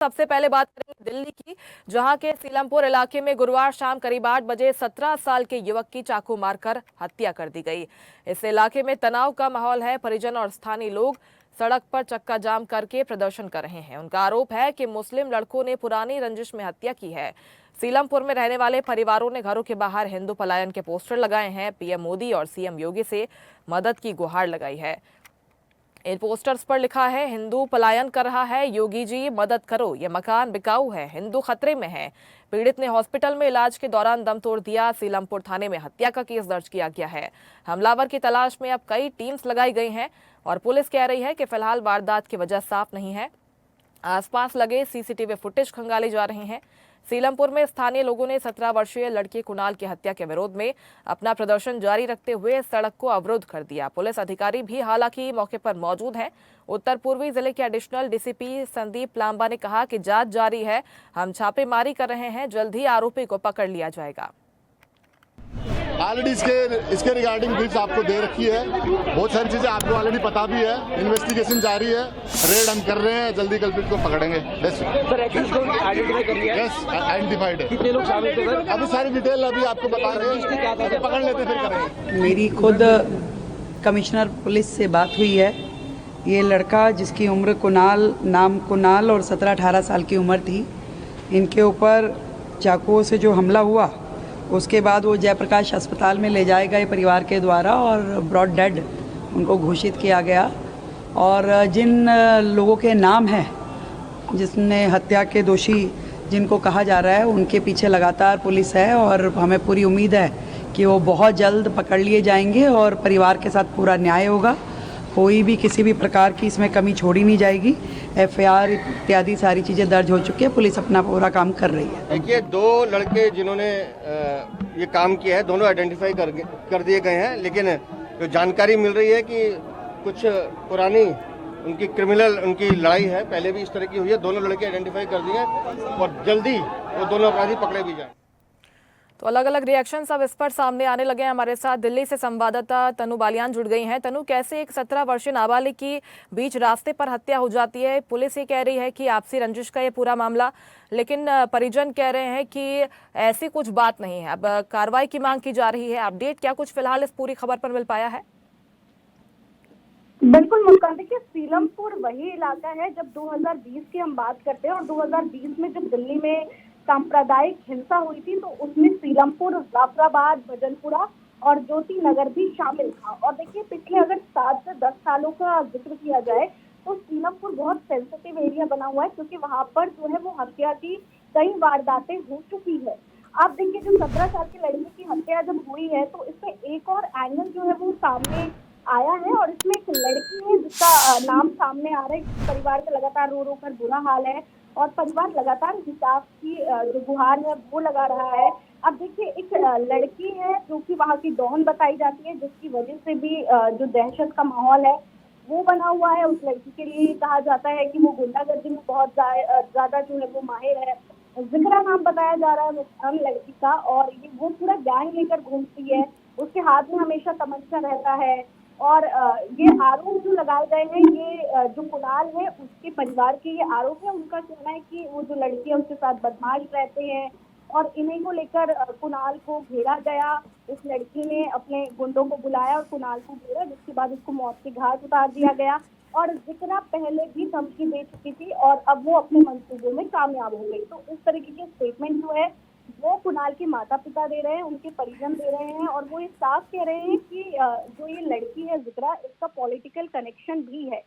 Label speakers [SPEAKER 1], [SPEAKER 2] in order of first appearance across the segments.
[SPEAKER 1] सबसे पहले बात करेंगे दिल्ली की, जहां के सीलमपुर इलाके में गुरुवार शाम करीब 8 बजे 17 साल के युवक की चाकू मारकर हत्या कर दी गई। इस इलाके में तनाव का माहौल है। परिजन और स्थानीय लोग सड़क पर चक्का जाम करके प्रदर्शन कर रहे हैं। उनका आरोप है कि मुस्लिम लड़कों ने पुरानी रंजिश में हत्या की है। सीलमपुर में रहने वाले परिवारों ने घरों के बाहर हिंदू पलायन के पोस्टर लगाए हैं। पीएम मोदी और सीएम योगी से मदद की गुहार लगाई है। इन पोस्टर्स पर लिखा है, हिंदू पलायन कर रहा है, योगी जी मदद करो, ये मकान बिकाऊ है, हिंदू खतरे में है। पीड़ित ने हॉस्पिटल में इलाज के दौरान दम तोड़ दिया। सीलमपुर थाने में हत्या का केस दर्ज किया गया है। हमलावर की तलाश में अब कई टीम्स लगाई गई हैं और पुलिस कह रही है कि फिलहाल वारदात की वजह साफ नहीं है। आसपास लगे सीसीटीवी फुटेज खंगाले जा रहे हैं। सीलमपुर में स्थानीय लोगों ने 17 वर्षीय लड़के कुणाल की हत्या के विरोध में अपना प्रदर्शन जारी रखते हुए सड़क को अवरुद्ध कर दिया। पुलिस अधिकारी भी हालांकि मौके पर मौजूद हैं। उत्तर पूर्वी जिले के एडिशनल डीसीपी संदीप लांबा ने कहा कि जांच जारी है, हम छापेमारी कर रहे हैं, जल्द ही आरोपी को पकड़ लिया जाएगा।
[SPEAKER 2] ऑलरेडी इसके रिगार्डिंग ब्रीफ आपको दे रखी है। बहुत सारी चीजें आपको ऑलरेडी पता भी है। इन्वेस्टिगेशन जारी है, रेड हम कर रहे हैं, जल्दी कल्प्रिट को पकड़ेंगे। यस, आइडेंटिफाइड है।
[SPEAKER 3] कितने लोग शामिल थे सर?
[SPEAKER 2] अभी सारी डिटेल अभी आपको बताएंगे, पकड़ लेते फिर करेंगे।
[SPEAKER 4] मेरी खुद कमिश्नर पुलिस से बात हुई है। ये लड़का जिसकी उम्र कुणाल और 17-18 साल की उम्र थी, इनके ऊपर चाकुओं से जो हमला हुआ उसके बाद वो जयप्रकाश अस्पताल में ले जाए गए परिवार के द्वारा और ब्रॉड डेड उनको घोषित किया गया। और जिन लोगों के नाम हैं जिसने हत्या के दोषी जिनको कहा जा रहा है, उनके पीछे लगातार पुलिस है और हमें पूरी उम्मीद है कि वो बहुत जल्द पकड़ लिए जाएंगे और परिवार के साथ पूरा न्याय होगा। कोई भी किसी भी प्रकार की इसमें कमी छोड़ी नहीं जाएगी। एफआईआर इत्यादि सारी चीज़ें दर्ज हो चुकी है। पुलिस अपना पूरा काम कर रही है।
[SPEAKER 3] देखिए, दो लड़के जिन्होंने ये काम किया है, दोनों आइडेंटिफाई कर दिए गए हैं, लेकिन जो जानकारी मिल रही है कि कुछ पुरानी उनकी लड़ाई है, पहले भी इस तरह की हुई है। दोनों लड़के आइडेंटिफाई कर दिए और जल्दी वो दोनों अपराधी पकड़े भी जाए।
[SPEAKER 1] तो अलग अलग रिएक्शंस अब इस पर सामने आने लगे हैं। हमारे साथ दिल्ली से संवाददाता तनु बालियान जुड़ गई हैं। तनु, कैसे एक 17 वर्षीय नाबालिग की बीच रास्ते पर हत्या हो जाती है? पुलिस ये कह रही है कि आपसी रंजिश का ये पूरा मामला, लेकिन परिजन कह रहे हैं कि ऐसी कुछ बात नहीं है। अब कार्रवाई की मांग की जा रही है। अपडेट क्या कुछ फिलहाल इस पूरी खबर पर मिल पाया है?
[SPEAKER 5] बिल्कुल मुस्कान, देखिए सीलमपुर वही इलाका है जब 2020 की हम बात करते हैं और 2020 में जब दिल्ली में सांप्रदायिक हिंसा हुई थी तो उसमें सीलमपुर, जाफराबाद, भजनपुरा और ज्योति नगर भी शामिल था। और देखिए, पिछले अगर 7 से 10 सालों का जिक्र किया जाए तो सीलमपुर बहुत सेंसिटिव एरिया बना हुआ है, क्योंकि वहां पर जो है वो हत्या की कई वारदातें हो चुकी है। आप देखिए, जो 17 साल की लड़की की हत्या जब हुई है तो इसमें एक और एंगल जो है वो सामने आया है और इसमें एक लड़की है जिसका नाम सामने आ रहा है। परिवार का लगातार रो रो कर बुरा हाल है और परिवार लगातार इंसाफ की जो गुहार है वो लगा रहा है। अब देखिए, एक लड़की है जो कि वहाँ की डॉन बताई जाती है, जिसकी वजह से भी जो दहशत का माहौल है वो बना हुआ है। उस लड़की के लिए कहा जाता है कि वो गुंडागर्दी में बहुत ज्यादा जो है वो माहिर है। जिक्रा नाम बताया जा रहा है लड़की का, और ये वो पूरा गैंग लेकर घूमती है। उसके हाथ में हमेशा तमंचा रहता है। और ये आरोप जो लगाए गए हैं, ये जो कुणाल है उसके परिवार के ये आरोप है। उनका कहना है कि वो जो लड़की है उसके साथ बदमाश रहते हैं और इन्हीं को लेकर कुणाल को घेरा गया। इस लड़की ने अपने गुंडों को बुलाया और कुणाल को घेरा, जिसके बाद उसको मौत के घाट उतार दिया गया। और जिक्रा पहले भी धमकी दे चुकी थी और अब वो अपने मंसूबों में कामयाब हो गई। तो इस तरीके के स्टेटमेंट जो है वो कुणाल के माता पिता दे रहे हैं, उनके परिजन दे रहे हैं और वो ये साफ कह रहे हैं कि जो ये लड़की है जिक्रा, इसका पॉलिटिकल कनेक्शन भी है।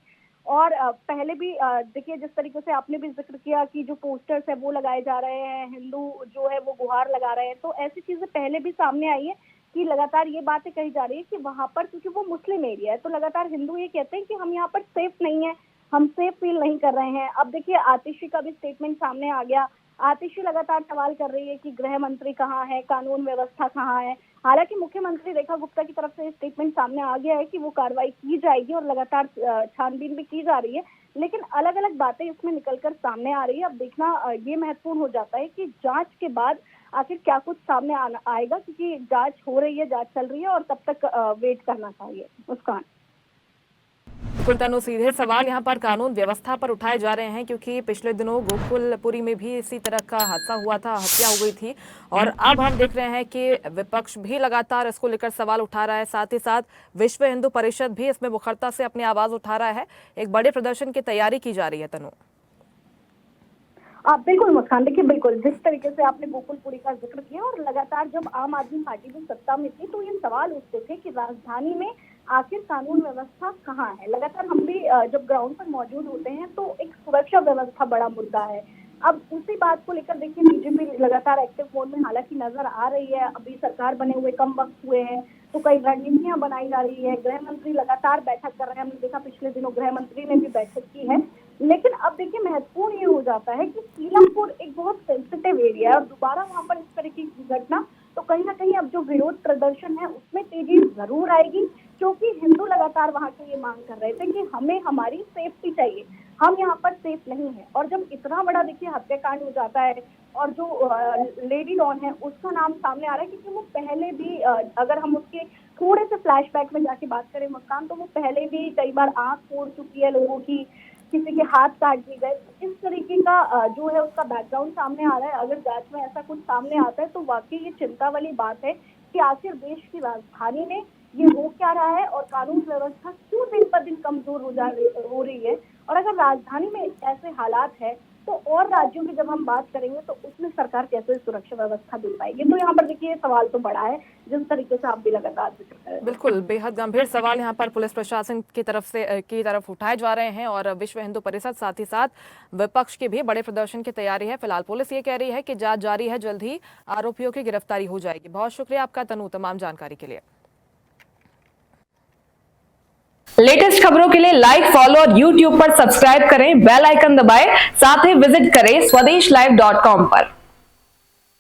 [SPEAKER 5] और पहले भी देखिए, जिस तरीके से आपने भी जिक्र किया कि जो पोस्टर्स है वो लगाए जा रहे हैं, हिंदू जो है वो गुहार लगा रहे हैं, तो ऐसी चीजें पहले भी सामने आई है कि लगातार ये बातें कही जा रही है कि वहां पर, क्योंकि वो मुस्लिम एरिया है, तो लगातार हिंदू ये कहते हैं कि हम यहाँ पर सेफ नहीं है, हम सेफ फील नहीं कर रहे हैं। अब देखिए, आतिशी का भी स्टेटमेंट सामने आ गया। आतिशी लगातार सवाल कर रही है कि गृह मंत्री कहाँ है, कानून व्यवस्था कहाँ है। हालांकि मुख्यमंत्री रेखा गुप्ता की तरफ से स्टेटमेंट सामने आ गया है कि वो कार्रवाई की जाएगी और लगातार छानबीन भी की जा रही है, लेकिन अलग अलग बातें इसमें निकलकर सामने आ रही है। अब देखना ये महत्वपूर्ण हो जाता है कि जांच के बाद आखिर क्या कुछ सामने आएगा, क्योंकि जांच हो रही है, जांच चल रही है और तब तक वेट करना चाहिए। मुस्कान।
[SPEAKER 1] बिल्कुल तनु, सीधे सवाल यहाँ पर कानून व्यवस्था पर उठाए जा रहे हैं, क्योंकि पिछले दिनों गोकुलपुरी में भी इसी तरह का हादसा हुआ था, हत्या हो गई थी। और अब हम देख रहे हैं कि विपक्ष भी लगातार इसको लेकर सवाल उठा रहा है, साथ ही साथ विश्व हिंदू परिषद भी इसमें मुखरता से अपनी आवाज उठा रहा है। एक बड़े प्रदर्शन की तैयारी की जा रही है। तनु,
[SPEAKER 5] आप बिल्कुल मुस्कान, देखिए बिल्कुल जिस तरीके से आपने गोकुलपुरी का जिक्र किया, और लगातार जब आम आदमी पार्टी भी सत्ता में थी तो ये सवाल उठते थे कि राजधानी में आखिर कानून व्यवस्था कहाँ है। लगातार हम भी जब ग्राउंड पर मौजूद होते हैं तो एक सुरक्षा व्यवस्था बड़ा मुद्दा है। अब उसी बात को लेकर देखिए बीजेपी लगातार एक्टिव मोड में हालांकि नजर आ रही है। अभी सरकार बने हुए कम वक्त हुए हैं तो कई रणनीतियां बनाई जा रही है। गृह मंत्री लगातार बैठक कर रहे हैं, हमने देखा पिछले दिनों गृह मंत्री ने भी बैठक की है। लेकिन अब देखिए महत्वपूर्ण ये हो जाता है कि सीलमपुर एक बहुत सेंसिटिव एरिया है और दोबारा वहां पर इस तरह की घटना तो कहीं ना कहीं अब जो विरोध प्रदर्शन है उसमें तेजी जरूर आएगी, क्योंकि हिंदू लगातार वहां के ये मांग कर रहे थे कि हमें हमारी सेफ्टी चाहिए, हम यहाँ पर सेफ नहीं है। और जब इतना बड़ा देखिए हत्याकांड हो जाता है और जो लेडी डॉन है उसका नाम सामने आ रहा है, क्योंकि वो पहले भी अगर हम उसके थोड़े से फ्लैशबैक में जाके बात करें मुस्कान, तो वो पहले भी कई बार आंख फोड़ चुकी है लोगों की, किसी के हाथ काट दिए गए। इस तरीके का जो है उसका बैकग्राउंड सामने आ रहा है। अगर जांच में ऐसा कुछ सामने आता है तो वाकई ये चिंता वाली बात है कि आखिर देश की राजधानी में ये हो क्या रहा है और कानून व्यवस्था क्यों दिन पर दिन कमजोर हो रही है। और अगर राजधानी में ऐसे हालात है तो और राज्यों की जब हम बात करेंगे तो उसमें सरकार कैसे सुरक्षा व्यवस्था दे पाएगी। तो यहाँ पर देखिए सवाल तो बड़ा है जिस तरीके से आप भी लगातार जिक्र कर रहे हैं।
[SPEAKER 1] बिल्कुल बेहद गंभीर सवाल यहाँ पर पुलिस प्रशासन की तरफ उठाए जा रहे हैं और विश्व हिंदू परिषद साथ ही साथ विपक्ष की भी बड़े प्रदर्शन की तैयारी है। फिलहाल पुलिस ये कह रही है कि जांच जारी है, जल्द ही आरोपियों की गिरफ्तारी हो जाएगी। बहुत शुक्रिया आपका तनु, तमाम जानकारी के लिए। लेटेस्ट खबरों के लिए लाइक, फॉलो और YouTube पर सब्सक्राइब करें, बेल आइकन दबाएं, साथ ही विजिट करें swedeshlive.com पर।